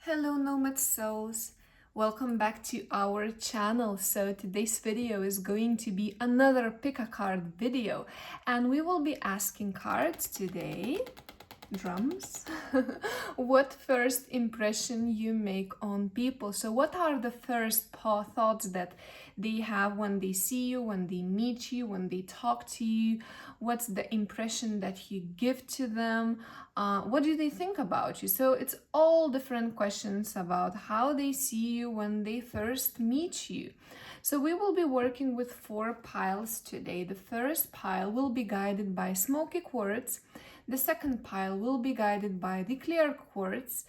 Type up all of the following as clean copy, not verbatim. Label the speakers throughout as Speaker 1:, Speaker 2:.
Speaker 1: Hello nomad souls, welcome back to our channel. So today's video is going to be another pick a card video, and we will be asking cards today, drums, what first impression you make on people. So what are the first thoughts that they have when they see you, when they meet you, when they talk to you? What's the impression that you give to them? What do they think about you? So it's all different questions about how they see you when they first meet you. So we will be working with 4 piles today. The first pile will be guided by Smoky Quartz. The second pile will be guided by the Clear Quartz.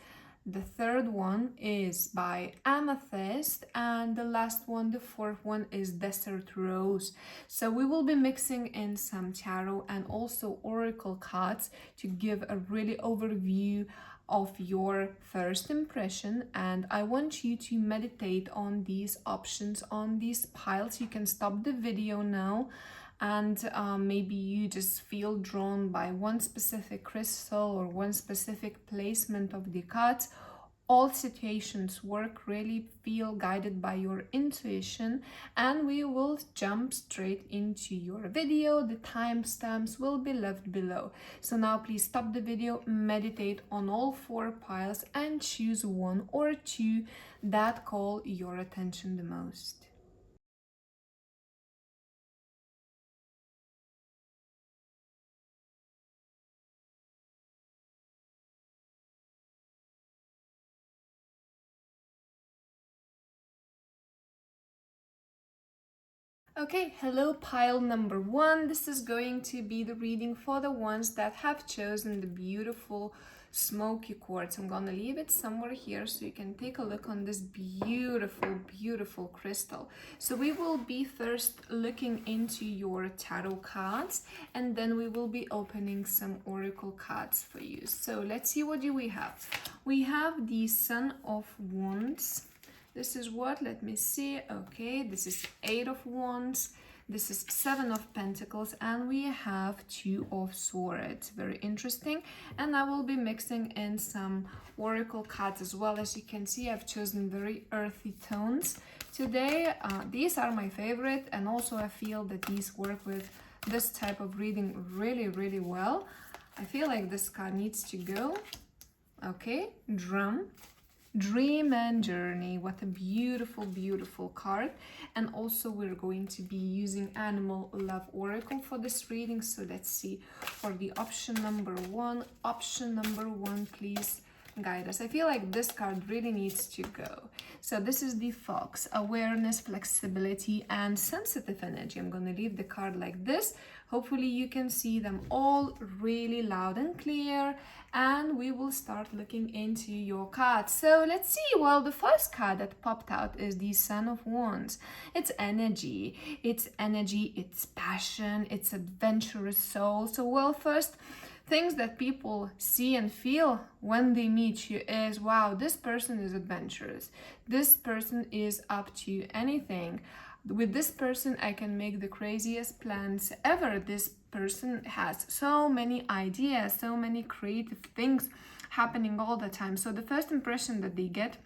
Speaker 1: The third one is by Amethyst, and the last one, the fourth one, is Desert Rose. So we will be mixing in some tarot and also oracle cards to give a really overview of your first impression, and I want you to meditate on these options, on these piles. You can stop the video now and maybe you just feel drawn by one specific crystal or one specific placement of the cards. All situations work. Really feel guided by your intuition, and we will jump straight into your video. The timestamps will be left below. So now please stop the video, meditate on all 4 piles and choose 1 or 2 that call your attention the most. Okay, hello pile number 1. This is going to be the reading for the ones that have chosen the beautiful Smoky Quartz. I'm gonna leave it somewhere here so you can take a look on this beautiful crystal. So we will be first looking into your tarot cards, and then we will be opening some oracle cards for you. So let's see, what do we have? We have the Son of Wands. This is what? Let me see. Okay, this is 8 of Wands. This is 7 of Pentacles, and we have 2 of Swords. Very interesting. And I will be mixing in some oracle cards as well. As you can see, I've chosen very earthy tones today. These are my favorite, and also I feel that these work with this type of reading really well. I feel like this card needs to go. Okay, drum. Dream and Journey. What a beautiful card. And also we're going to be using Animal Love Oracle for this reading. So let's see, for the option number 1. Option number 1, please guide us. I feel like this card really needs to go. So this is the Fox. Awareness, flexibility, and sensitive energy. I'm going to leave the card like this. Hopefully you can see them all really loud and clear, and we will start looking into your cards. So let's see. Well, the first card that popped out is the Son of Wands. It's energy, it's passion, it's adventurous soul. So well, first things that people see and feel when they meet you is, wow, this person is adventurous. This person is up to anything. With this person, I can make the craziest plans ever. This person has so many ideas, so many creative things happening all the time. So the first impression that they get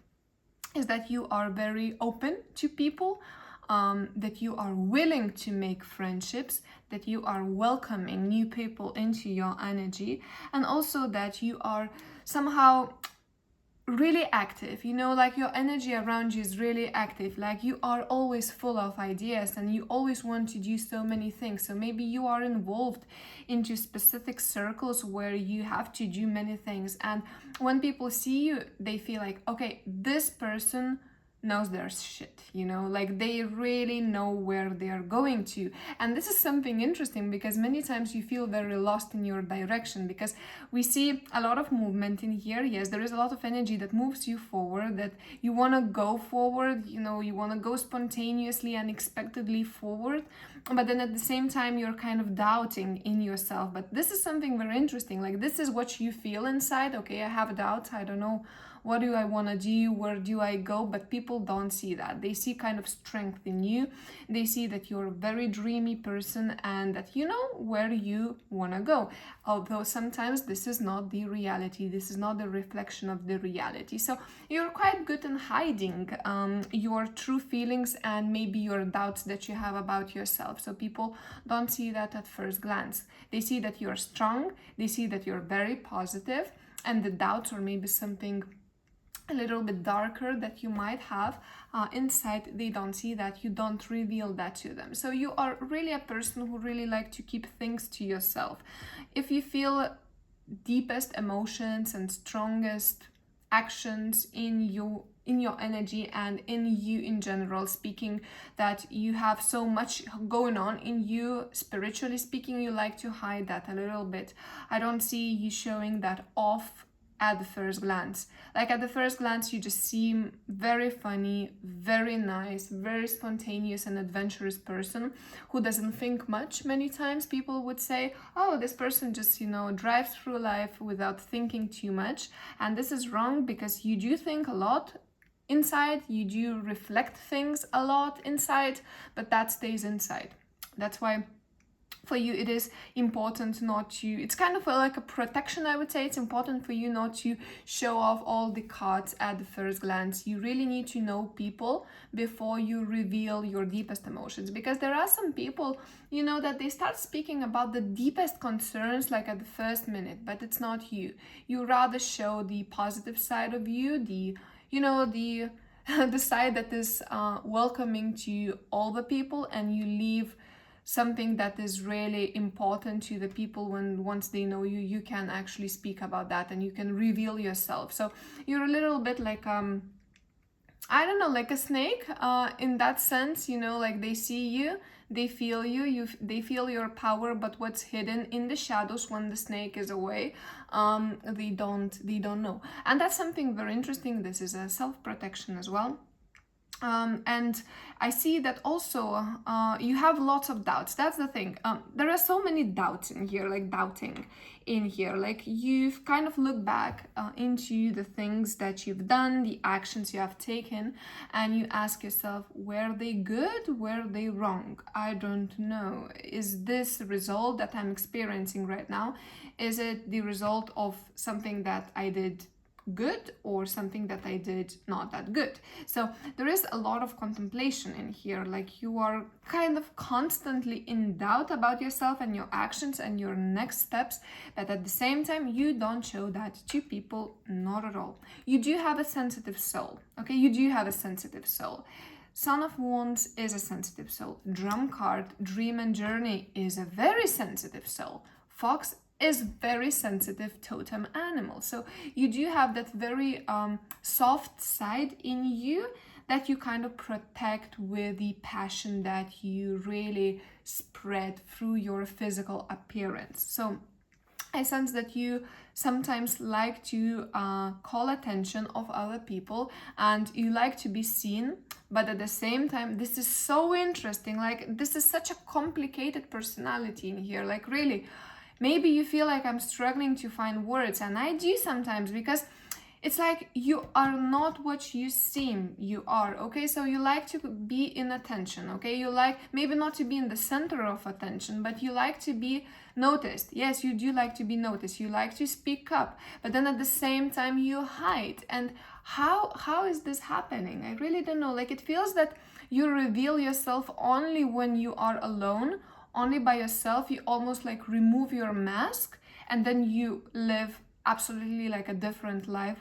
Speaker 1: is that you are very open to people, that you are willing to make friendships, that you are welcoming new people into your energy, and also that you are somehow really active, you know, like your energy around you is really active, like you are always full of ideas and you always want to do so many things. So maybe you are involved into specific circles where you have to do many things, and when people see you, they feel like, okay, this person knows their shit, you know, like they really know where they are going to. And this is something interesting because many times you feel very lost in your direction, because we see a lot of movement in here. Yes, there is a lot of energy that moves you forward, that you want to go forward, you know, you want to go spontaneously, unexpectedly forward, but then at the same time you're kind of doubting in yourself. But this is something very interesting, like this is what you feel inside. Okay, I have doubts, I don't know, what do I want to do, where do I go? But people people don't see that. They see kind of strength in you. They see that you're a very dreamy person and that you know where you want to go. Although sometimes this is not the reality. This is not the reflection of the reality. So you're quite good in hiding your true feelings and maybe your doubts that you have about yourself. So people don't see that at first glance. They see that you're strong. They see that you're very positive, and the doubts or maybe something a little bit darker that you might have inside, they don't see that. You don't reveal that to them. So you are really a person who really like to keep things to yourself. If you feel deepest emotions and strongest actions in your energy and in you in general speaking, that you have so much going on in you spiritually speaking, you like to hide that a little bit. I don't see you showing that off at the first glance. Like at the first glance, you just seem very funny, very nice, very spontaneous and adventurous person who doesn't think much. Many times people would say, oh, this person just, drives through life without thinking too much. And this is wrong, because you do think a lot inside, you do reflect things a lot inside, but that stays inside. That's why for you it is important not to, it's kind of like a protection, I would say. It's important for you not to show off all the cards at the first glance. You really need to know people before you reveal your deepest emotions, because there are some people, that they start speaking about the deepest concerns like at the first minute, but it's not you. You rather show the positive side of you, the the side that is welcoming to all the people, and you leave something that is really important to the people. When once they know you, you can actually speak about that and you can reveal yourself. So you're a little bit like I don't know, like a snake in that sense, like they see you, they feel you, they feel your power, but what's hidden in the shadows when the snake is away, they don't know. And that's something very interesting. This is a self-protection as well. And I see that also you have lots of doubts. That's the thing. There are so many doubts in here, like doubting in here. Like you've kind of looked back into the things that you've done, the actions you have taken, and you ask yourself, were they good? Were they wrong? I don't know. Is this the result that I'm experiencing right now? Is it the result of something that I did good or something that I did not that good? So there is a lot of contemplation in here. Like you are kind of constantly in doubt about yourself and your actions and your next steps, but at the same time you don't show that to people, not at all. You do have a sensitive soul, okay? You do have a sensitive soul. Son of Wands is a sensitive soul. Drum card, Dream and Journey, is a very sensitive soul. Fox is very sensitive totem animal. So you do have that very soft side in you that you kind of protect with the passion that you really spread through your physical appearance. So I sense that you sometimes like to call attention of other people and you like to be seen, but at the same time, this is so interesting. Like this is such a complicated personality in here. Like really, maybe you feel like I'm struggling to find words, and I do sometimes, because it's like you are not what you seem you are, okay? So you like to be in attention, okay? You like maybe not to be in the center of attention, but you like to be noticed. Yes, you do like to be noticed. You like to speak up, but then at the same time you hide. And how is this happening? I really don't know. Like it feels that you reveal yourself only when you are alone, only by yourself. You almost like remove your mask and then you live absolutely like a different life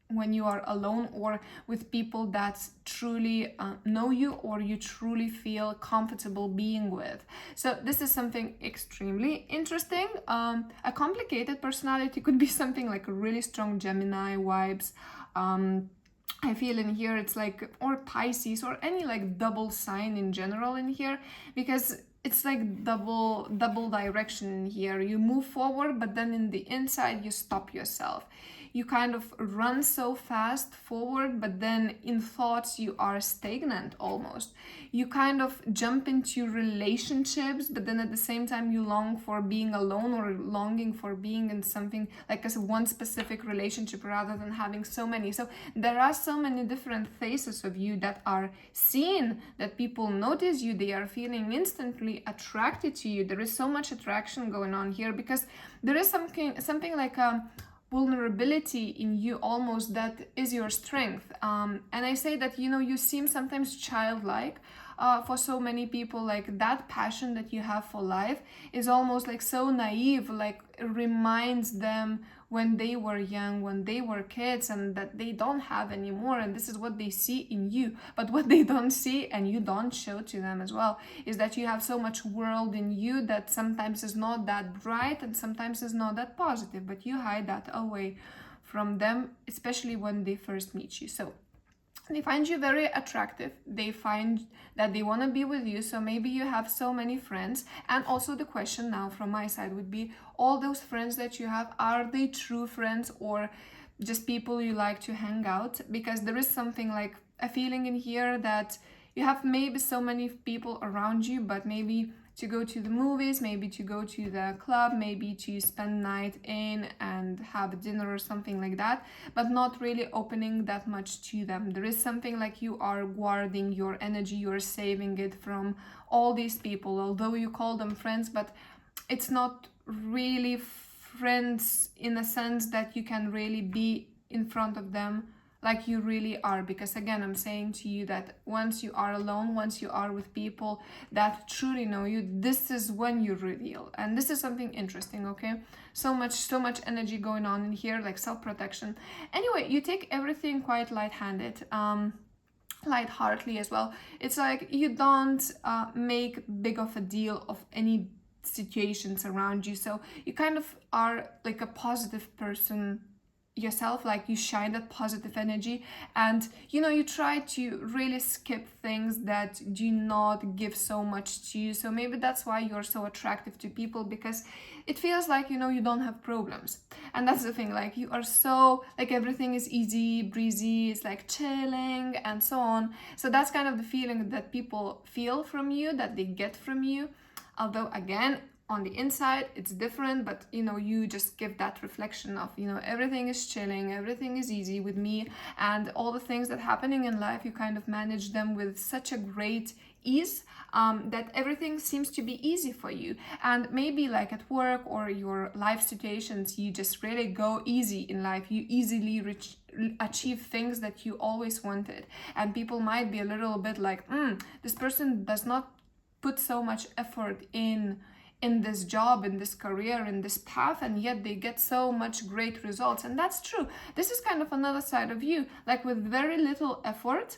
Speaker 1: when you are alone or with people that truly know you or you truly feel comfortable being with. So this is something extremely interesting. A complicated personality could be something like a really strong Gemini vibes. I feel in here it's like, or Pisces, or any like double sign in general in here, because it's like double direction in here. You move forward, but then in the inside you stop yourself. you kind of run so fast forward, but then in thoughts you are stagnant almost. You kind of jump into relationships, but then at the same time you long for being alone, or longing for being in something like a one specific relationship rather than having so many. So there are so many different phases of you that are seen, that people notice you, they are feeling instantly attracted to you. There is so much attraction going on here, because there is something like a vulnerability in you almost that is your strength. And I say that, you know, you seem sometimes childlike for so many people. Like that passion that you have for life is almost like so naive, like it reminds them when they were young, when they were kids, and that they don't have anymore. And this is what they see in you. But what they don't see, and you don't show to them as well, is that you have so much world in you that sometimes is not that bright and sometimes is not that positive, but you hide that away from them, especially when they first meet you. So they find you very attractive, they find that they want to be with you. So maybe you have so many friends. And also the question now from my side would be, all those friends that you have, are they true friends or just people you like to hang out? Because there is something like a feeling in here that you have maybe so many people around you, but maybe to go to the movies, maybe to go to the club, maybe to spend night in and have dinner or something like that, but not really opening that much to them. There is something like you are guarding your energy, you're saving it from all these people, although you call them friends, but it's not really friends in a sense that you can really be in front of them like you really are. Because again, I'm saying to you that once you are alone, once you are with people that truly know you, this is when you reveal. And this is something interesting, okay? So much energy going on in here, like self-protection. Anyway, you take everything quite light-handed, light-heartedly as well. It's like you don't make big of a deal of any situations around you. So you kind of are like a positive person yourself, like you shine that positive energy, and you know, you try to really skip things that do not give so much to you. So maybe that's why you're so attractive to people, because it feels like, you know, you don't have problems. And that's the thing, like you are so, like everything is easy breezy, it's like chilling and so on. So that's kind of the feeling that people feel from you, that they get from you. Although again, on the inside it's different, but you know, you just give that reflection of, you know, everything is chilling, everything is easy with me, and all the things that happening in life, you kind of manage them with such a great ease, that everything seems to be easy for you. And maybe like at work or your life situations, you just really go easy in life, you easily achieve things that you always wanted, and people might be a little bit like, this person does not put so much effort in this job, in this career, in this path, and yet they get so much great results. And that's true. This is kind of another side of you, like with very little effort,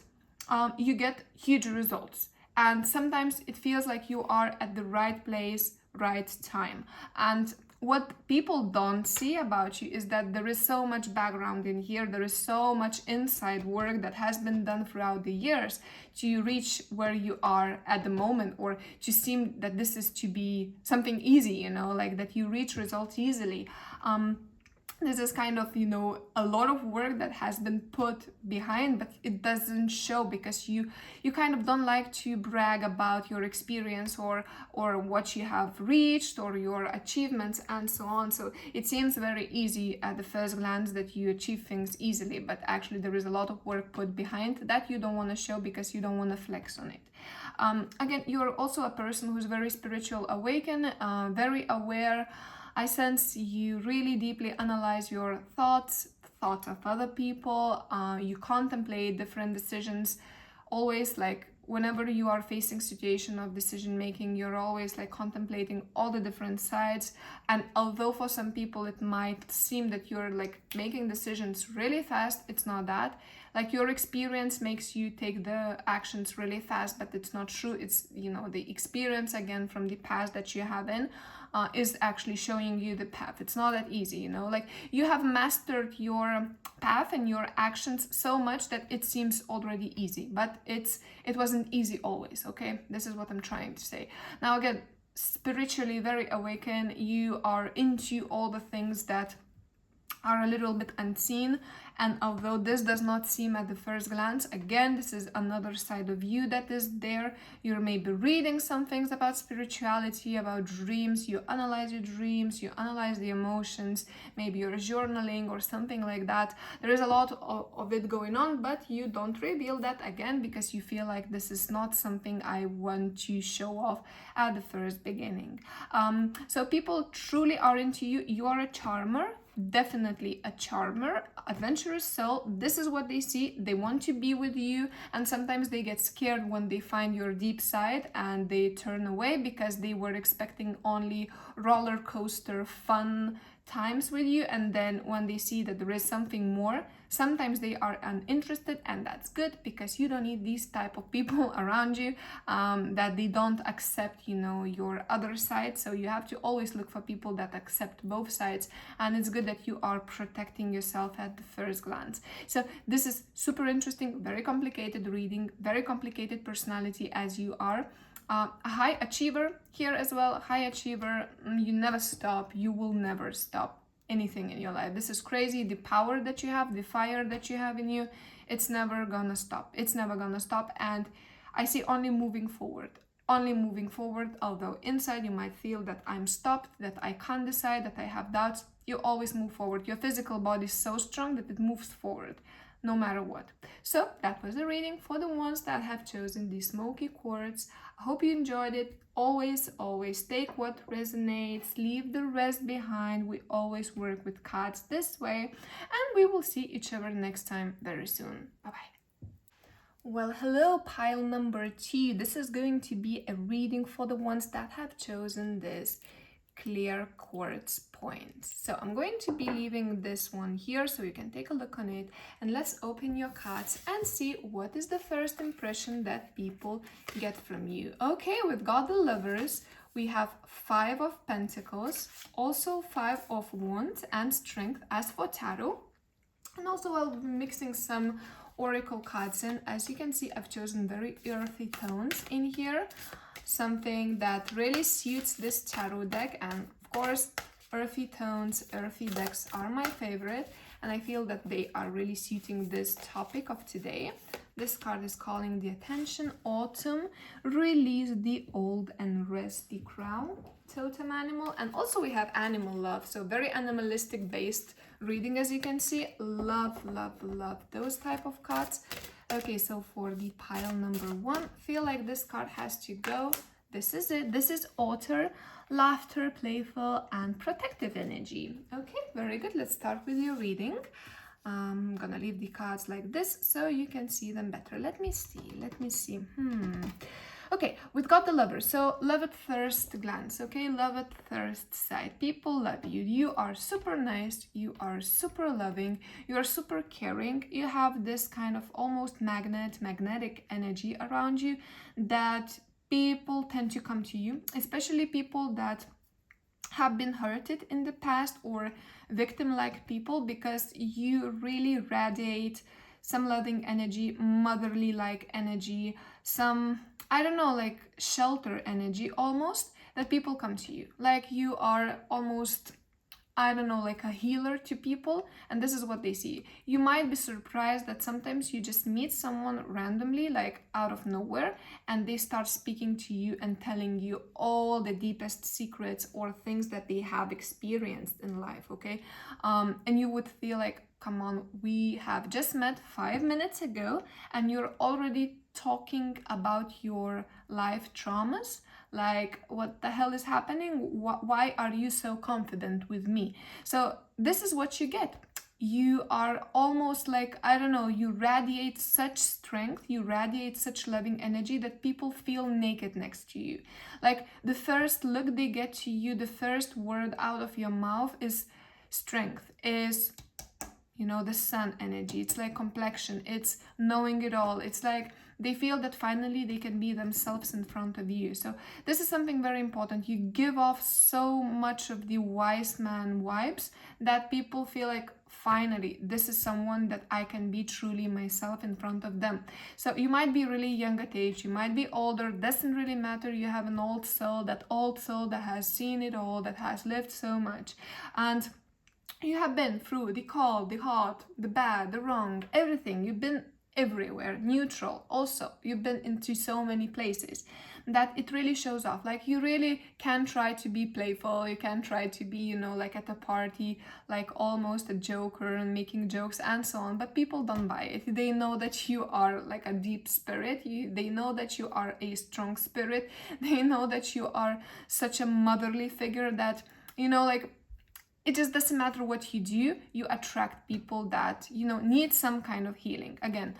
Speaker 1: you get huge results. And sometimes it feels like you are at the right place, right time. And what people don't see about you is that there is so much background in here, there is so much inside work that has been done throughout the years to reach where you are at the moment, or to seem that this is to be something easy, you know, like that you reach results easily. This is kind of, you know, a lot of work that has been put behind, but it doesn't show because you kind of don't like to brag about your experience or what you have reached or your achievements and so on. So it seems very easy at the first glance that you achieve things easily, but actually there is a lot of work put behind that you don't want to show because you don't want to flex on it. Again, you're also a person who's very spiritual awakened, very aware. I sense you really deeply analyze your thoughts of other people. You contemplate different decisions. Always, like whenever you are facing situation of decision making, you're always like contemplating all the different sides. And although for some people it might seem that you're like making decisions really fast, it's not that. Like your experience makes you take the actions really fast, but it's not true. It's, you know, the experience again from the past that you have in is actually showing you the path. It's not that easy, you know, like you have mastered your path and your actions so much that it seems already easy, but it wasn't easy always, okay? This is what I'm trying to say. Now again, spiritually very awakened, you are into all the things that are a little bit unseen. And although this does not seem at the first glance, again, this is another side of you that is there. You're maybe reading some things about spirituality, about dreams. You analyze your dreams, you analyze the emotions, maybe you're journaling or something like that. There is a lot of it going on, but you don't reveal that, again, because you feel like this is not something I want to show off at the first beginning. So people truly are into you. You are a charmer. Definitely a charmer, adventurous soul. This is what they see. They want to be with you, and sometimes they get scared when they find your deep side and they turn away because they were expecting only roller coaster fun times with you, and then when they see that there is something more, sometimes they are uninterested, and that's good because you don't need these type of people around you that they don't accept, you know, your other side. So you have to always look for people that accept both sides, and it's good that you are protecting yourself at the first glance. So this is super interesting, very complicated reading, very complicated personality as you are. A high achiever here as well. High achiever, you never stop. You will never stop anything in your life. This is crazy. The power that you have, the fire that you have in you, it's never gonna stop. It's never gonna stop. And I see only moving forward. Only moving forward. Although inside you might feel that I'm stopped, that I can't decide, that I have doubts. You always move forward. Your physical body is so strong that it moves forward, no matter what. So that was the reading for the ones that have chosen the Smoky Quartz. I hope you enjoyed it. Always take what resonates, leave the rest behind. We always work with cards this way, and we will see each other next time very soon. Bye-bye. Well, hello, pile number 2. This is going to be a reading for the ones that have chosen this clear quartz points. So I'm going to be leaving this one here so you can take a look on it, and let's open your cards and see what is the first impression that people get from you. Okay, we've got the Lovers, we have 5 of Pentacles, also 5 of Wands and Strength as for Tarot, and also I'll be mixing some Oracle cards in. As you can see, I've chosen very earthy tones in here, something that really suits this tarot deck. And of course, earthy tones, earthy decks are my favorite, and I feel that they are really suiting this topic of today. This card is calling the attention. Autumn, release the old and rest the crown. Totem animal, and also we have animal love, so very animalistic based reading. As you can see, love those type of cards. Okay, so for the pile number 1, feel like this card has to go. This is it. This is otter, laughter, playful and protective energy. Okay, very good. Let's start with your reading. I'm gonna leave the cards like this so you can see them better. Let me see. Okay, we've got the Lovers. So love at first glance, okay? Love at first sight. People love you. You are super nice. You are super loving. You are super caring. You have this kind of almost magnetic energy around you that people tend to come to you, especially people that have been hurted in the past or victim-like people, because you really radiate some loving energy, motherly-like energy, some, I don't know, like shelter energy almost, that people come to you. Like you are almost, I don't know, like a healer to people, and this is what they see. You might be surprised that sometimes you just meet someone randomly, like out of nowhere, and they start speaking to you and telling you all the deepest secrets or things that they have experienced in life, okay? And you would feel like, come on, we have just met 5 minutes ago and you're already talking about your life traumas. Like, what the hell is happening? Why are you so confident with me? So this is what you get. You are almost like, I don't know, you radiate such strength, you radiate such loving energy that people feel naked next to you. Like the first look they get to you, the first word out of your mouth is strength, is, you know, the sun energy. It's like complexion, it's knowing it all. It's like they feel that finally they can be themselves in front of you. So this is something very important. You give off so much of the wise man vibes that people feel like, finally, this is someone that I can be truly myself in front of them. So you might be really young at age, you might be older, doesn't really matter. You have an old soul that has seen it all, that has lived so much. And You have been through the cold, the hot, the bad, the wrong, everything. You've been everywhere, neutral also. You've been into so many places that it really shows off. Like, you really can try to be playful, you can try to be, you know, like at a party, like almost a joker and making jokes and so on, but people don't buy it. They know that you are like a deep spirit. They know that you are a strong spirit. They know that you are such a motherly figure that, you know, like, it just doesn't matter what you do, you attract people that, you know, need some kind of healing again.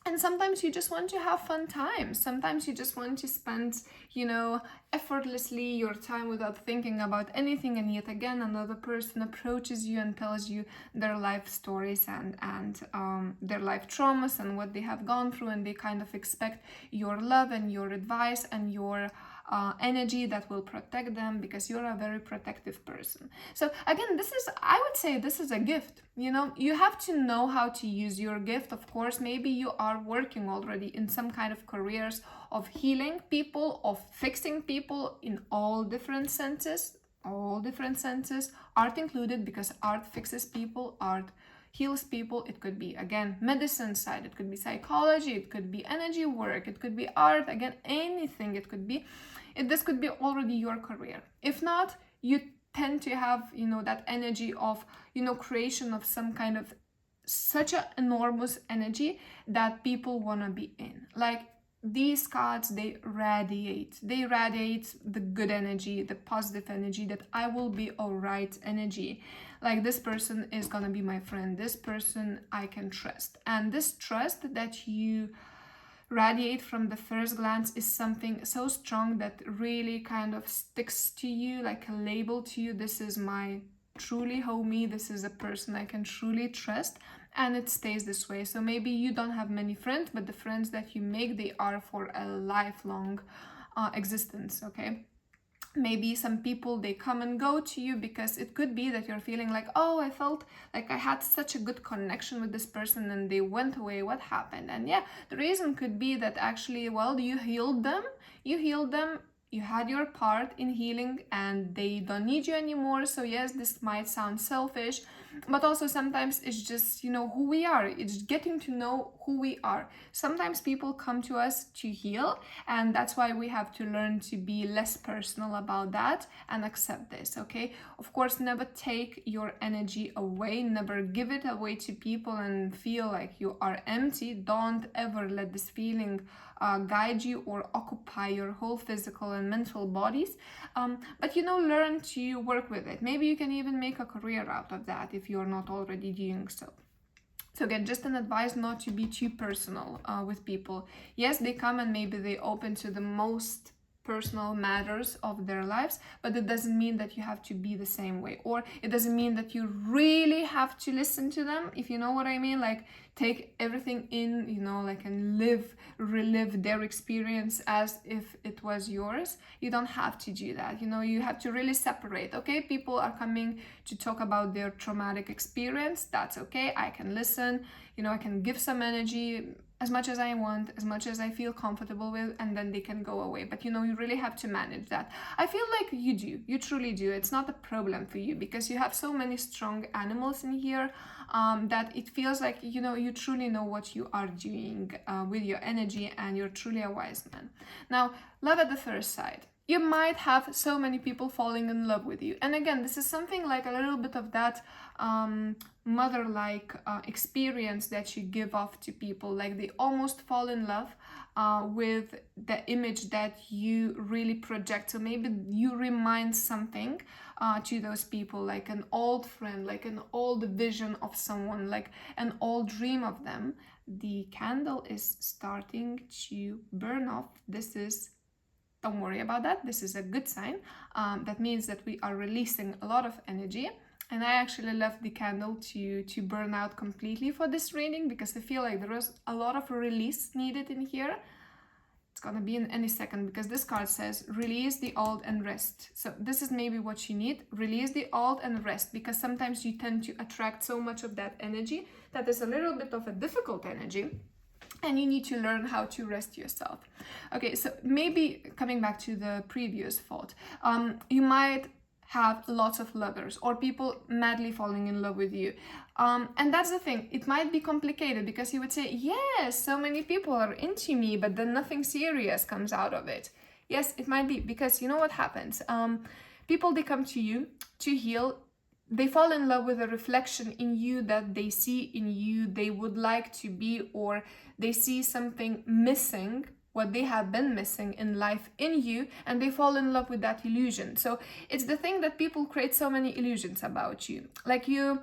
Speaker 1: And sometimes you just want to have fun times. Sometimes you just want to spend, you know, effortlessly your time without thinking about anything, and yet again another person approaches you and tells you their life stories and their life traumas and what they have gone through, and they kind of expect your love and your advice and your energy that will protect them, because you're a very protective person. So again, I would say this is a gift. You know, you have to know how to use your gift. Of course, maybe you are working already in some kind of careers of healing people, of fixing people in all different senses, art included, because art fixes people, art heals people. It could be, again, medicine side, it could be psychology, it could be energy work, it could be art, again, anything it could be. This could be already your career. If not, you tend to have, you know, that energy of, you know, creation of some kind of such an enormous energy that people want to be in. Like, these cards, they radiate the good energy, the positive energy, that I will be all right energy. Like, this person is gonna be my friend, this person I can trust. And this trust that you radiate from the first glance is something so strong that really kind of sticks to you, like a label to you. This is my truly homie, this is a person I can truly trust, and it stays this way. So maybe you don't have many friends, but the friends that you make, they are for a lifelong existence. Okay, maybe some people, they come and go to you, because it could be that you're feeling like, oh, I felt like I had such a good connection with this person and they went away, what happened? And yeah, the reason could be that actually, well, you healed them, you had your part in healing, and they don't need you anymore. So yes, this might sound selfish, but also sometimes it's just, you know, who we are. It's getting to know who we are. Sometimes people come to us to heal, and that's why we have to learn to be less personal about that and accept this. Okay, of course, never take your energy away, never give it away to people and feel like you are empty. Don't ever let this feeling guide you or occupy your whole physical and mental bodies, but, you know, learn to work with it. Maybe you can even make a career out of that if you're not already doing so. So again, just an advice not to be too personal with people. Yes, they come and maybe they open to the most personal matters of their lives, but it doesn't mean that you have to be the same way, or it doesn't mean that you really have to listen to them, if you know what I mean. Like, take everything in, you know, like, and relive their experience as if it was yours. You don't have to do that. You know, you have to really separate. Okay, people are coming to talk about their traumatic experience, that's okay, I can listen, you know, I can give some energy as much as I want, as much as I feel comfortable with, and then they can go away. But, you know, you really have to manage that. I feel like you truly do. It's not a problem for you, because you have so many strong animals in here, that it feels like, you know, you truly know what you are doing with your energy, and you're truly a wise man. Now, love at the first sight. You might have so many people falling in love with you. And again, this is something like a little bit of that mother-like experience that you give off to people. Like, they almost fall in love with the image that you really project. So maybe you remind something to those people, like an old friend, like an old vision of someone, like an old dream of them. The candle is starting to burn off. Don't worry about that. This is a good sign. That means that we are releasing a lot of energy. And I actually left the candle to burn out completely for this reading, because I feel like there was a lot of release needed in here. It's gonna be in any second, because this card says release the old and rest. So this is maybe what you need. Release the old and rest, because sometimes you tend to attract so much of that energy that is a little bit of a difficult energy, and you need to learn how to rest yourself. Okay, so maybe coming back to the previous thought, you might have lots of lovers or people madly falling in love with you. And that's the thing, it might be complicated because you would say, yes, so many people are into me, but then nothing serious comes out of it. Yes, it might be, because you know what happens? People, they come to you to heal. They fall in love with a reflection in you that they see in you, they would like to be, or they see something missing, what they have been missing in life in you, and they fall in love with that illusion. So it's the thing that people create so many illusions about you. Like you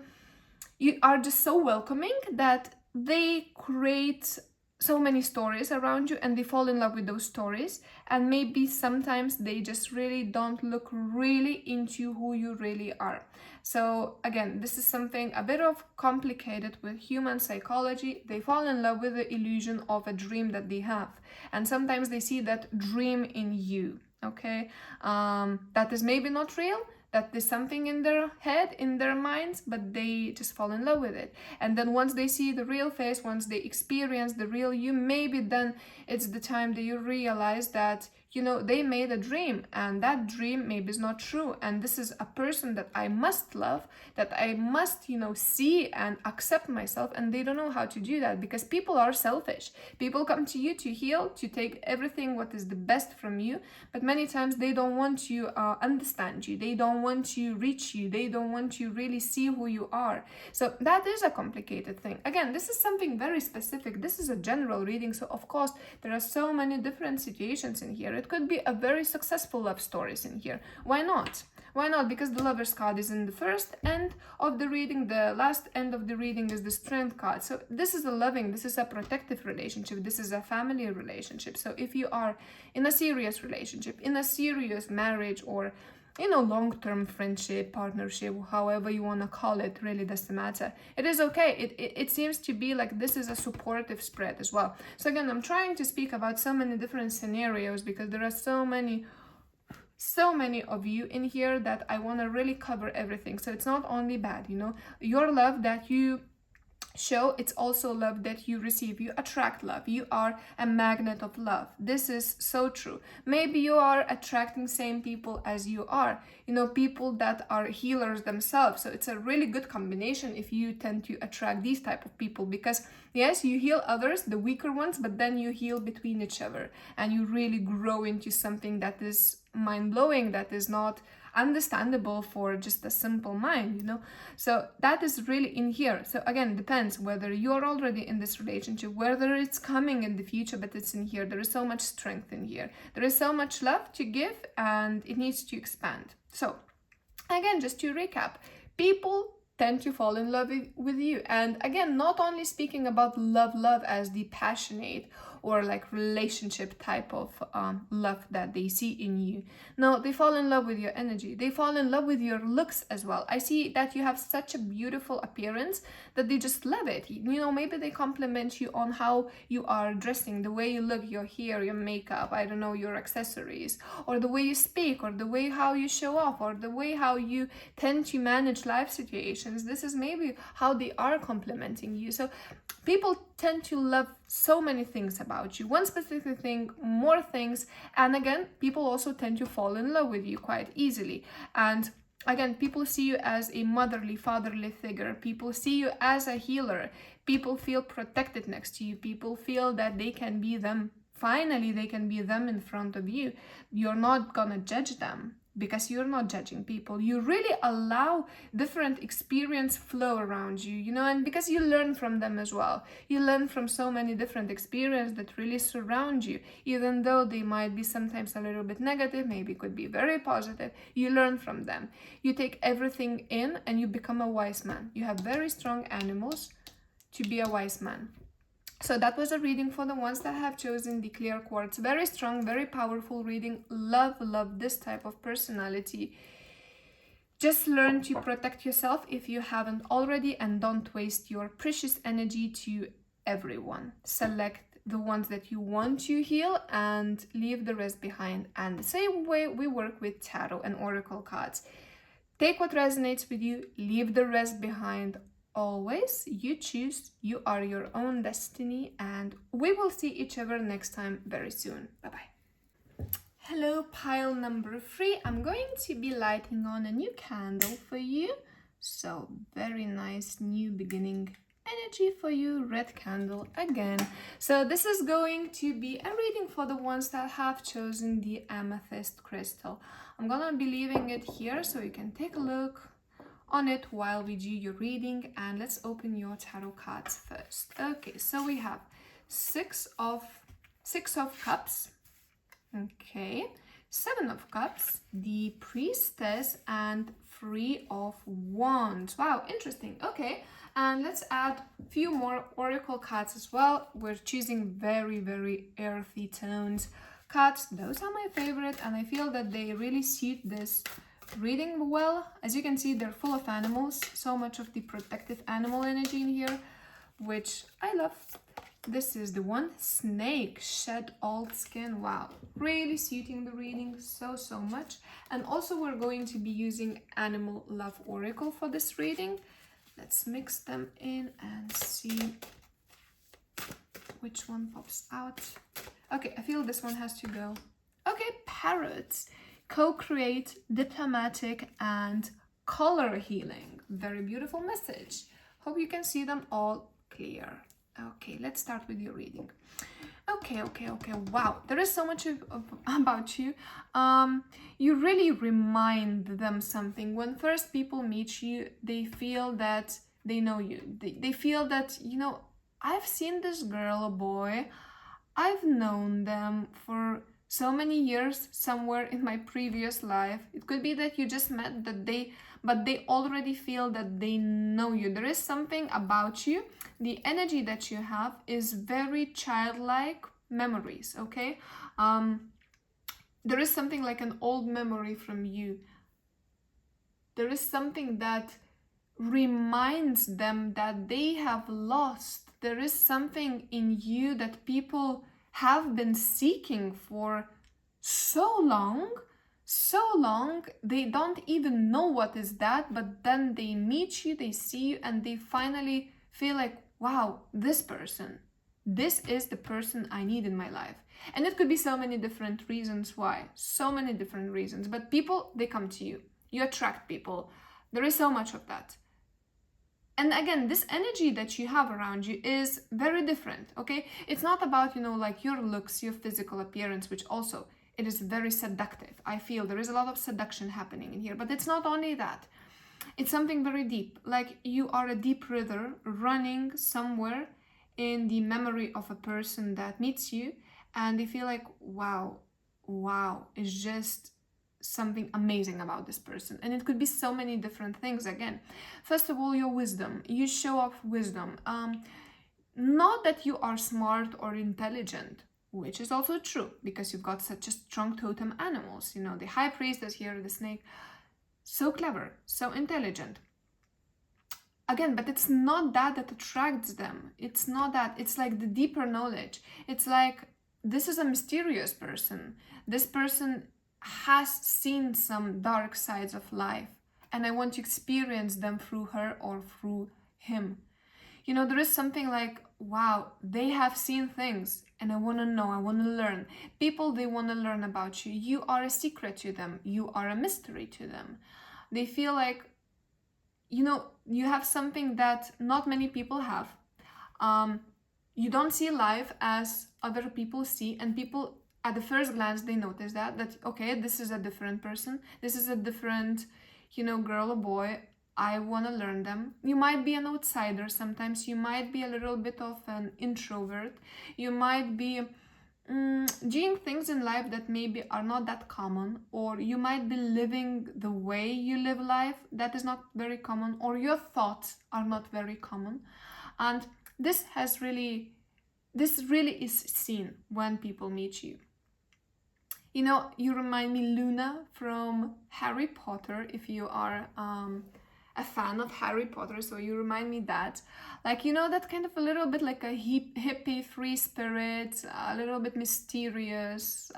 Speaker 1: are just so welcoming that they create so many stories around you and they fall in love with those stories, and maybe sometimes they just really don't look really into who you really are. So again, this is something a bit of complicated with human psychology. They fall in love with the illusion of a dream that they have, and sometimes they see that dream in you. Okay, that is maybe not real, that there's something in their head, in their minds, but they just fall in love with it. And then once they see the real face, once they experience the real you, maybe then it's the time that you realize that, you know, they made a dream and that dream maybe is not true. And this is a person that I must love, that I must, you know, see and accept myself. And they don't know how to do that because people are selfish. People come to you to heal, to take everything what is the best from you. But many times they don't want to understand you. They don't want to reach you. They don't want to really see who you are. So that is a complicated thing. Again, this is something very specific. This is a general reading. So of course, there are so many different situations in here. It could be a very successful love stories in here. Why not? Why not? Because the Lover's card is in the first end of the reading. The last end of the reading is the Strength card. So this is a loving, this is a protective relationship. This is a family relationship. So if you are in a serious relationship, in a serious marriage, or you know, long-term friendship, partnership, however you want to call it, really doesn't matter. It is okay. It seems to be like this is a supportive spread as well. So again, I'm trying to speak about so many different scenarios because there are so many of you in here that I want to really cover everything. So it's not only bad, you know, your love that you show, it's also love that you receive. You attract love. You are a magnet of love. This is so true. Maybe you are attracting same people as you are, you know, people that are healers themselves. So it's a really good combination if you tend to attract these type of people, because yes, you heal others, the weaker ones, but then you heal between each other and you really grow into something that is mind-blowing, that is not understandable for just a simple mind, you know. So that is really in here. So again, depends whether you're already in this relationship, whether it's coming in the future, but it's in here. There is so much strength in here. There is so much love to give and it needs to expand. So again, just to recap, people tend to fall in love with you. And again, not only speaking about love as the passionate or like relationship type of love that they see in you. No, they fall in love with your energy. They fall in love with your looks as well. I see that you have such a beautiful appearance that they just love it. You know, maybe they compliment you on how you are dressing, the way you look, your hair, your makeup, I don't know, your accessories, or the way you speak, or the way how you show off, or the way how you tend to manage life situations. This is maybe how they are complimenting you. So people tend to love so many things about you, one specific thing, more things, and again, people also tend to fall in love with you quite easily. And again, people see you as a motherly, fatherly figure. People see you as a healer. People feel protected next to you. People feel that they can be them. Finally, they can be them in front of you. You're not gonna judge them, because you're not judging people. You really allow different experience flow around you, you know, and because you learn from them as well. You learn from so many different experiences that really surround you, even though they might be sometimes a little bit negative, maybe could be very positive. You learn from them. You take everything in and you become a wise man. You have very strong animals to be a wise man. So that was a reading for the ones that have chosen the clear quartz. Very strong, very powerful reading. Love this type of personality. Just learn to protect yourself if you haven't already, and don't waste your precious energy to everyone. Select the ones that you want to heal and leave the rest behind. And the same way we work with tarot and oracle cards. Take what resonates with you, leave the rest behind. Always, you choose, you are your own destiny, and we will see each other next time very soon. Bye bye. Hello, pile number 3. I'm going to be lighting on a new candle for you. So very nice new beginning energy for you, red candle again. So this is going to be a reading for the ones that have chosen the amethyst crystal. I'm gonna be leaving it here so you can take a look on it while we do your reading, and let's open your tarot cards first. Okay, so we have six of cups. Okay, 7 of cups, the priestess, and 3 of wands. Wow, interesting. Okay, and let's add a few more oracle cards as well. We're choosing very earthy tones cards. Those are my favorite, and I feel that they really suit this reading well. As you can see, they're full of animals, so much of the protective animal energy in here, which I love. This is the one, snake, shed old skin. Wow, really suiting the reading so much. And also we're going to be using animal love oracle for this reading. Let's mix them in and see which one pops out. Okay, I feel this one has to go. Okay, parrots, co-create, diplomatic, and color healing. Very beautiful message. Hope you can see them all clear. Okay, let's start with your reading. Okay. Wow, there is so much about you. You really remind them something. When first people meet you, they feel that they know you. They feel that, you know, I've seen this girl or boy. I've known them for so many years somewhere in my previous life. It could be that you just met but they already feel that they know you. There is something about you. The energy that you have is very childlike memories, okay? There is something like an old memory from you. There is something that reminds them that they have lost. There is something in you that people have been seeking for so long, they don't even know what is that, but then they meet you, they see you, and they finally feel like, wow, this is the person I need in my life. And it could be so many different reasons why, so many different reasons, but people, they come to you, you attract people. There is so much of that. And again, this energy that you have around you is very different, okay? It's not about, you know, like your looks, your physical appearance, which also, it is very seductive. I feel there is a lot of seduction happening in here, but it's not only that. It's something very deep, like you are a deep river running somewhere in the memory of a person that meets you, and they feel like, wow, it's just something amazing about this person. And it could be so many different things. Again, first of all, your wisdom. You show off wisdom. Not that you are smart or intelligent, which is also true because you've got such a strong totem animals. You know, the high priestess here, the snake, so clever, so intelligent. Again, but it's not that attracts them. It's not that. It's like the deeper knowledge. It's like, this is a mysterious person. This person has seen some dark sides of life, and I want to experience them through her or through him. You know, there is something like, wow, they have seen things, and I want to know, I want to learn. People, they want to learn about you. You are a secret to them. You are a mystery to them. They feel like, you know, you have something that not many people have. You don't see life as other people see, and people at the first glance, they notice that okay, this is a different person. This is a different, you know, girl or boy. I want to learn them. You might be an outsider sometimes. You might be a little bit of an introvert. You might be doing things in life that maybe are not that common, or you might be living the way you live life that is not very common, or your thoughts are not very common. And this really is seen when people meet you. You know, you remind me Luna from Harry Potter, if you are a fan of Harry Potter, so you remind me that. Like, you know, that kind of a little bit like a hippie, free spirit, a little bit mysterious,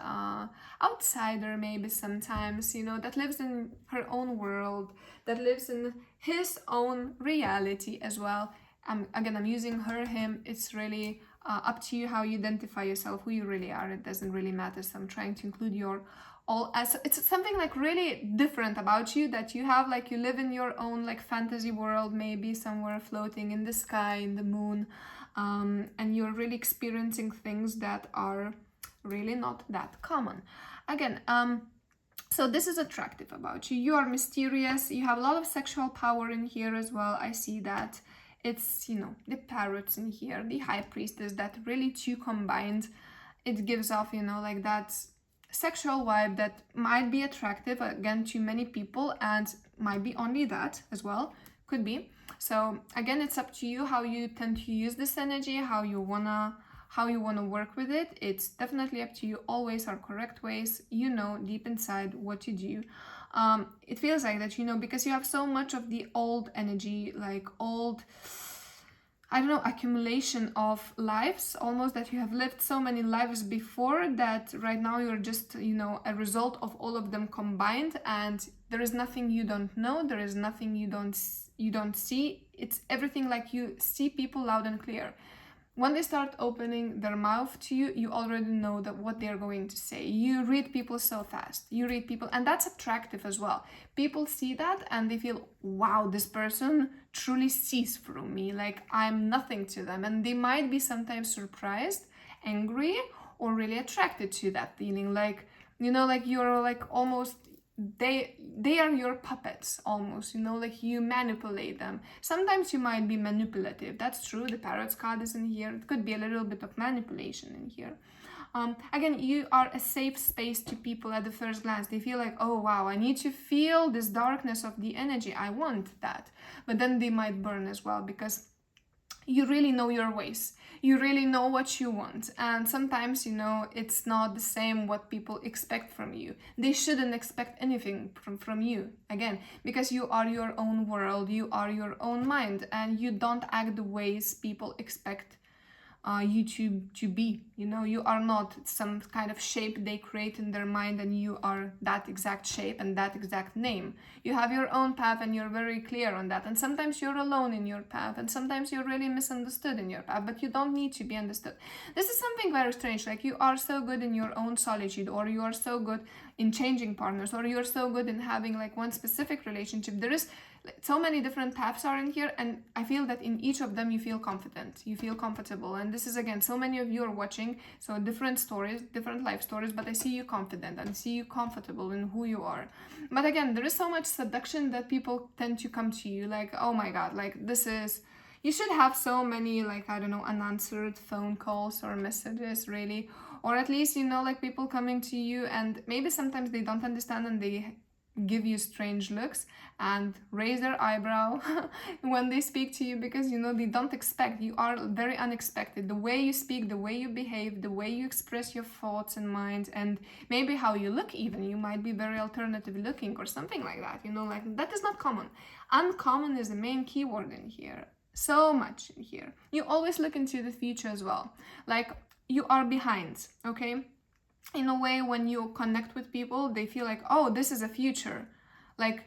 Speaker 1: outsider maybe sometimes, you know, that lives in her own world, that lives in his own reality as well. I'm using her, him, it's really up to you how you identify yourself, who you really are. It doesn't really matter. So I'm trying to include your all as it's something like really different about you that you have, like you live in your own like fantasy world, maybe somewhere floating in the sky, in the moon, and you're really experiencing things that are really not that common. Again, so this is attractive about you. You are mysterious. You have a lot of sexual power in here as well. I see that. It's, you know, the parrots in here, the high priestess, that really two combined, it gives off, you know, like that sexual vibe that might be attractive again to many people, and might be only that as well, could be. So again, it's up to you how you tend to use this energy, how you wanna work with it. It's definitely up to you. Always are correct ways, you know, deep inside what to do. It feels like that, you know, because you have so much of the old energy, like old, I don't know, accumulation of lives, almost, that you have lived so many lives before that right now you're just, you know, a result of all of them combined, and there is nothing you don't know, there is nothing you don't see. It's everything, like you see people loud and clear. When they start opening their mouth to you, you already know that what they're going to say. You read people so fast. You read people, and that's attractive as well. People see that and they feel, wow, this person truly sees through me, like I'm nothing to them. And they might be sometimes surprised, angry, or really attracted to that feeling. Like, you know, like you're like almost, they are your puppets almost, you know, like you manipulate them. Sometimes you might be manipulative, that's true. The parrot's card is in here. It could be a little bit of manipulation in here. Again, you are a safe space to people at the first glance. They feel like, oh wow, I need to feel this darkness of the energy, I want that. But then they might burn as well, because you really know your ways. You really know what you want. And sometimes, you know, it's not the same what people expect from you. They shouldn't expect anything from you, again, because you are your own world, you are your own mind, and you don't act the ways people expect you to be. You know, you are not some kind of shape they create in their mind and you are that exact shape and that exact name. You have your own path and you're very clear on that, and sometimes you're alone in your path, and sometimes you're really misunderstood in your path, but you don't need to be understood. This is something very strange, like you are so good in your own solitude, or you are so good in changing partners, or you're so good in having like one specific relationship. There is so many different paths are in here, and I feel that in each of them you feel confident, you feel comfortable. And this is, again, so many of you are watching, so different stories, different life stories, but I see you confident and see you comfortable in who you are. But again, there is so much seduction that people tend to come to you like, oh my god, like this is, you should have so many, like, I don't know, unanswered phone calls or messages, really, or at least, you know, like people coming to you and maybe sometimes they don't understand and they give you strange looks and raise their eyebrow when they speak to you, because, you know, they don't expect. You are very unexpected. The way you speak, the way you behave, the way you express your thoughts and mind, and maybe how you look even. You might be very alternative looking or something like that, you know, like that is not common. Uncommon is the main keyword in here. So much in here. You always look into the future as well. Like you are behind, okay? In a way, when you connect with people, they feel like, oh, this is a future. Like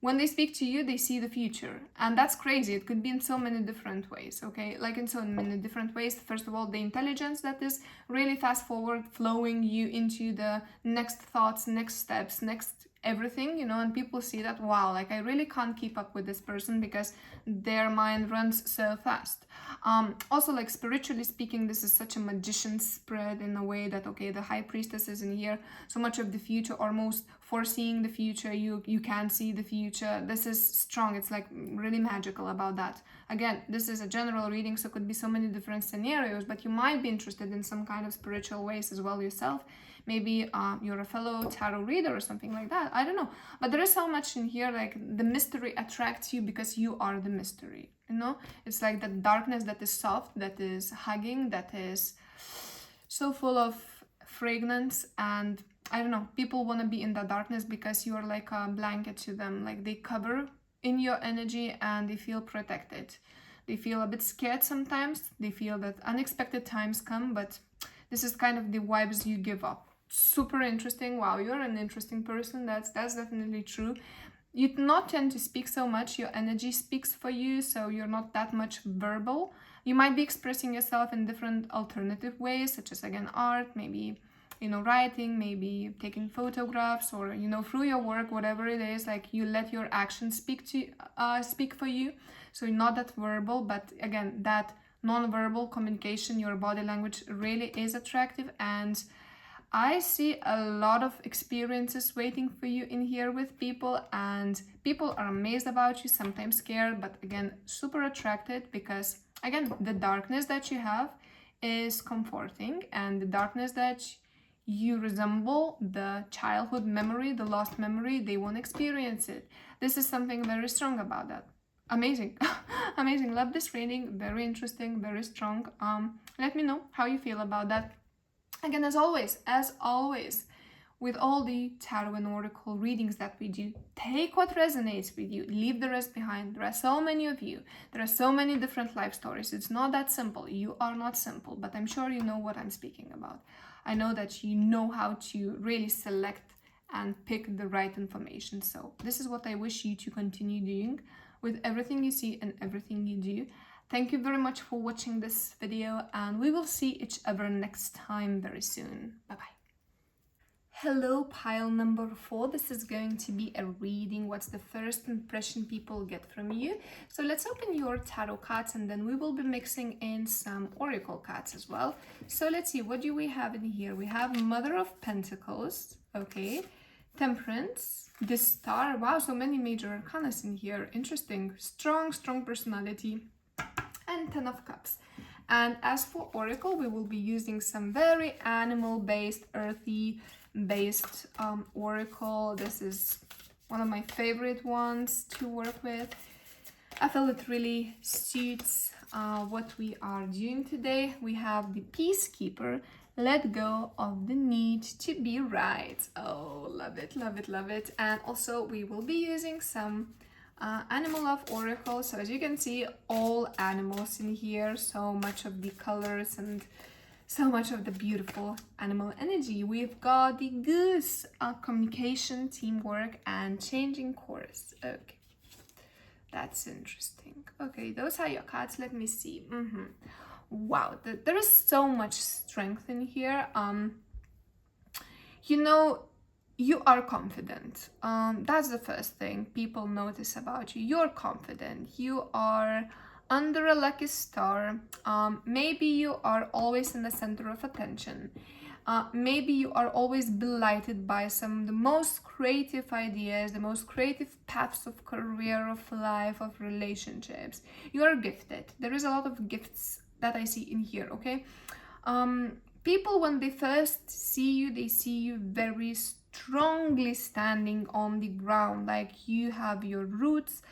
Speaker 1: when they speak to you, they see the future. And that's crazy. It could be in so many different ways, okay? Like in so many different ways. First of all, the intelligence that is really fast forward, flowing you into the next thoughts, next steps, next everything, you know, and people see that, wow, like I really can't keep up with this person because their mind runs so fast. Also, like spiritually speaking, this is such a magician's spread in a way that, okay, the high priestess is in here, so much of the future, almost foreseeing the future. You can see the future. This is strong. It's like really magical about that. Again, this is a general reading, so it could be so many different scenarios, but you might be interested in some kind of spiritual ways as well yourself. Maybe you're a fellow tarot reader or something like that. I don't know. But there is so much in here, like the mystery attracts you because you are the mystery, you know? It's like that darkness that is soft, that is hugging, that is so full of fragrance. And I don't know, people want to be in the darkness because you are like a blanket to them. Like they cover in your energy and they feel protected. They feel a bit scared sometimes. They feel that unexpected times come, but this is kind of the vibes you give up. Super interesting. Wow, you're an interesting person. That's definitely true. You do not tend to speak so much. Your energy speaks for you, so you're not that much verbal, You might be expressing yourself in different alternative ways, such as again art, maybe writing, maybe taking photographs, or through your work, whatever it is. Like, you let your actions speak for you. So not that verbal, but again, that non-verbal communication, your body language really is attractive. And I see a lot of experiences waiting for you in here with people, and people are amazed about you, sometimes scared, but again, super attracted, because again, the darkness that you have is comforting, and the darkness that you resemble, the childhood memory, the lost memory, they won't experience it. This is something very strong about that. Amazing. Amazing. Love this reading. Very interesting, very strong. Let me know how you feel about that. Again, as always, with all the tarot and oracle readings that we do, take what resonates with you, leave the rest behind. There are so many of you. There are so many different life stories. It's not that simple. You are not simple, but I'm sure you know what I'm speaking about. I know that you know how to really select and pick the right information. So this is what I wish you to continue doing with everything you see and everything you do. Thank you very much for watching this video, and we will see each other next time very soon. Bye-bye. Hello, pile number 4. This is going to be a reading. What's the first impression people get from you? So let's open your tarot cards, and then we will be mixing in some oracle cards as well. So let's see, what do we have in here? We have Mother of Pentacles, okay, Temperance, the Star. Wow, so many major arcanas in here. Interesting. Strong personality, and Ten of Cups. And as for oracle, we will be using some very animal-based, earthy-based oracle. This is one of my favorite ones to work with. I feel it really suits what we are doing today. We have the Peacekeeper. Let go of the need to be right. Oh, love it, love it, love it. And also we will be using some Animal of Oracle. So as you can see, all animals in here, so much of the colors and so much of the beautiful animal energy. We've got the Goose, communication, teamwork, and changing course. Okay, that's interesting. Okay, those are your cards. Let me see. Wow, there is so much strength in here. You are confident. That's the first thing people notice about you. You're confident. You are under a lucky star. Maybe you are always in the center of attention. Maybe you are always delighted by some of the most creative ideas, the most creative paths of career, of life, of relationships. You are gifted. There is a lot of gifts that I see in here, okay? People, when they first see you, they see you very strongly standing on the ground, like you have your roots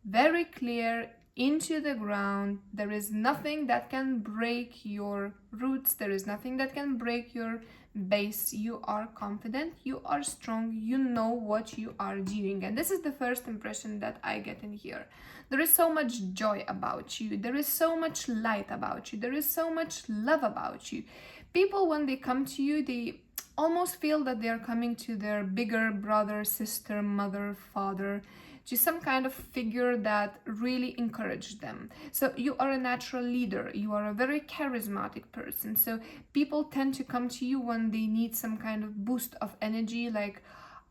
Speaker 1: very clear into the ground. There is nothing that can break your roots. There is nothing that can break your base. You are confident, you are strong, you know what you are doing. And this is the first impression that I get in here. There is so much joy about you. There is so much light about you. There is so much love about you. People, when they come to you, they almost feel that they are coming to their bigger brother, sister, mother, father, to some kind of figure that really encouraged them. So you are a natural leader. You are a very charismatic person. So people tend to come to you when they need some kind of boost of energy, like,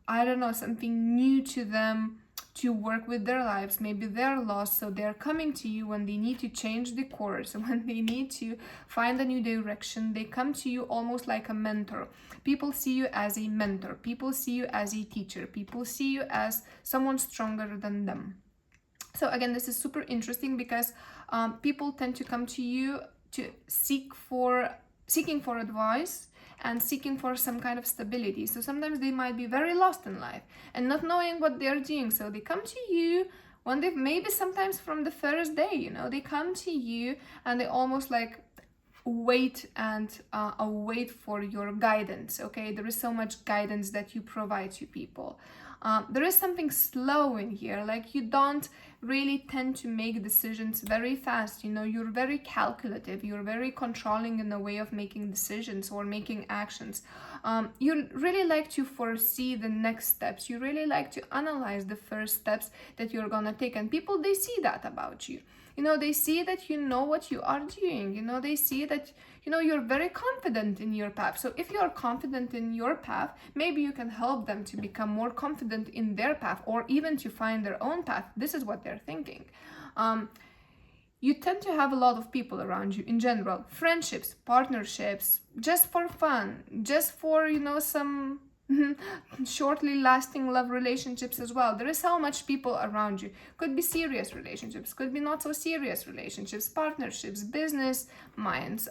Speaker 1: I don't know, something new to them to work with their lives. Maybe they're lost, so they're coming to you when they need to change the course, when they need to find a new direction. They come to you almost like a mentor. People see you as a mentor. People see you as a teacher. People see you as someone stronger than them. So again, this is super interesting because people tend to come to you to seeking for advice and seeking for some kind of stability. So sometimes they might be very lost in life and not knowing what they're doing. So they come to you when they've maybe sometimes from the first day, they come to you and they almost like wait and await for your guidance. Okay, there is so much guidance that you provide to people. There is something slow in here, like you don't really tend to make decisions very fast. You're very calculative, you're very controlling in the way of making decisions or making actions. You really like to foresee the next steps. You really like to analyze the first steps that you're gonna take, and people, they see that about you. You know, they see that you know what you are doing. You know, they see that, you know, you're very confident in your path. So if you're confident in your path, maybe you can help them to become more confident in their path, or even to find their own path. This is what they're thinking. You tend to have a lot of people around you in general, friendships, partnerships, just for fun, just for, you know, some shortly lasting love relationships as well. There is so much people around you. Could be serious relationships, could be not so serious relationships, partnerships, business minds,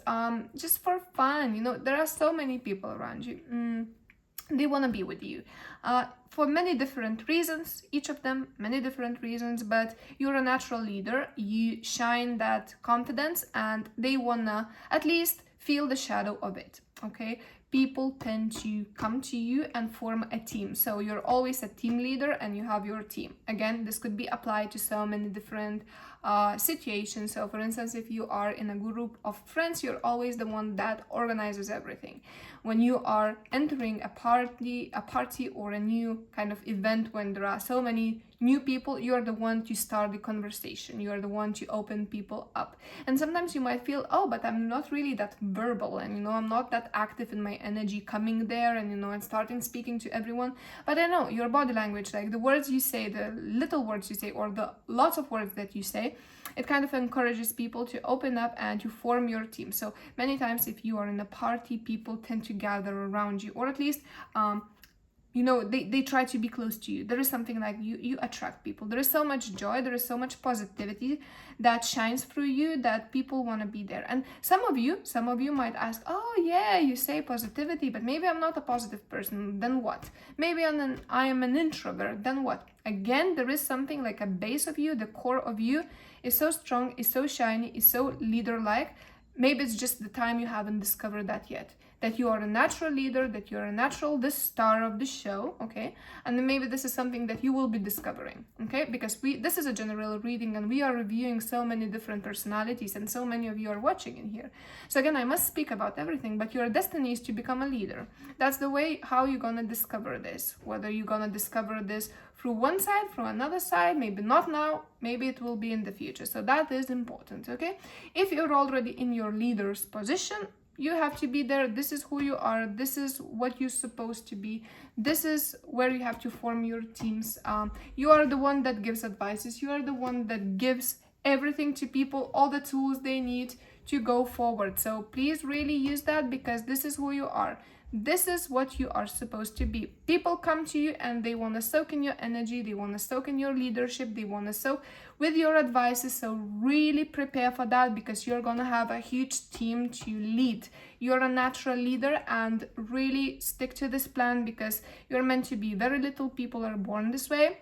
Speaker 1: just for fun. You know, there are so many people around you. They want to be with you for many different reasons, each of them many different reasons, but you're a natural leader. You shine that confidence, and they want to at least feel the shadow of it. Okay, people tend to come to you and form a team. So you're always a team leader and you have your team. Again, this could be applied to so many different situations. So for instance, if you are in a group of friends, you're always the one that organizes everything. When you are entering a party or a new kind of event, when there are so many new people, you're the one to start the conversation. You're the one to open people up. And sometimes you might feel, oh, but I'm not really that verbal, and you know, I'm not that active in my energy coming there and, you know, and starting speaking to everyone. But I know your body language, like the words you say, the little words you say, or the lots of words that you say, it kind of encourages people to open up and to form your team. So many times if you are in a party, people tend to gather around you, or at least you know, they try to be close to you. There is something like you attract people. There is so much joy, there is so much positivity that shines through you that people want to be there. And some of you might ask, oh yeah, you say positivity, but maybe I'm not a positive person. Then what? Maybe I am an introvert. Then what? Again, there is something like a base of you, the core of you is so strong, is so shiny, is so leader-like. Maybe it's just the time you haven't discovered that yet. That you are a natural leader, that you're a natural, the star of the show, okay? And then maybe this is something that you will be discovering, okay? Because this is a general reading and we are reviewing so many different personalities and so many of you are watching in here. So again, I must speak about everything, but your destiny is to become a leader. That's the way how you're gonna discover this. Whether you're gonna discover this through one side, through another side, maybe not now, maybe it will be in the future. So that is important, okay? If you're already in your leader's position, you have to be there. This is who you are. This is what you're supposed to be. This is where you have to form your teams. You are the one that gives advices. You are the one that gives everything to people, all the tools they need to go forward. So please really use that, because this is who you are. This is what you are supposed to be. People come to you and they want to soak in your energy, they want to soak in your leadership, they want to soak with your advices. So really prepare for that, because you're going to have a huge team to lead. You're a natural leader, and really stick to this plan, because you're meant to be. Very little people are born this way.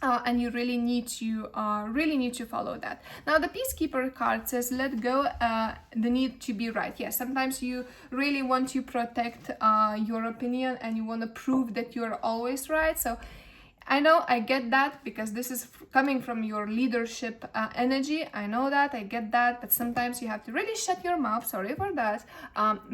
Speaker 1: And you really need to follow that. Now the Peacekeeper card says, let go the need to be right. Yes, sometimes you really want to protect your opinion and you want to prove that you're always right. So I know, I get that, because this is coming from your leadership energy. I know that, I get that, but sometimes you have to really shut your mouth. Sorry for that,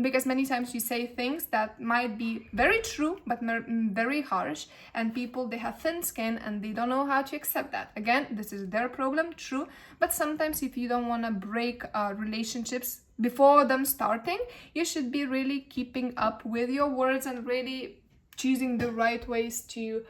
Speaker 1: because many times you say things that might be very true, but very harsh, and people, they have thin skin and they don't know how to accept that. Again, this is their problem, true, but sometimes if you don't want to break relationships before them starting, you should be really keeping up with your words and really choosing the right ways to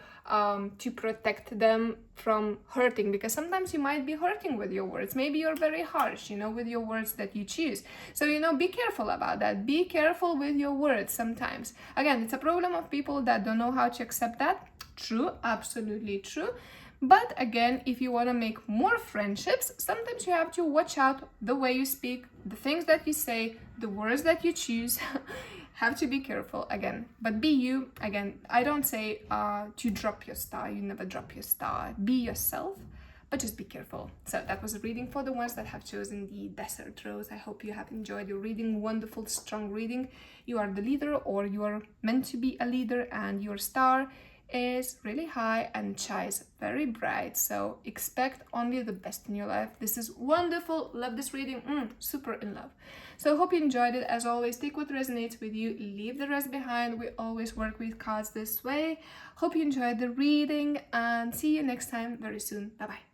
Speaker 1: protect them from hurting, because sometimes you might be hurting with your words. Maybe you're very harsh, you know, with your words that you choose. So, you know, be careful about that. Be careful with your words sometimes. Again, it's a problem of people that don't know how to accept that. True, absolutely true. But again, if you want to make more friendships, sometimes you have to watch out the way you speak, the things that you say, the words that you choose. Have to be careful again, but be you. Again, I don't say to drop your star. You never drop your star. Be yourself, but just be careful. So that was a reading for the ones that have chosen the Desert Rose. I hope you have enjoyed your reading. Wonderful, strong reading. You are the leader, or you are meant to be a leader, and your star is really high and shines very bright. So expect only the best in your life. This is wonderful. Love this reading. Super in love. So hope you enjoyed it. As always, take what resonates with you, leave the rest behind. We always work with cards this way. Hope you enjoyed the reading, and see you next time very soon. Bye bye.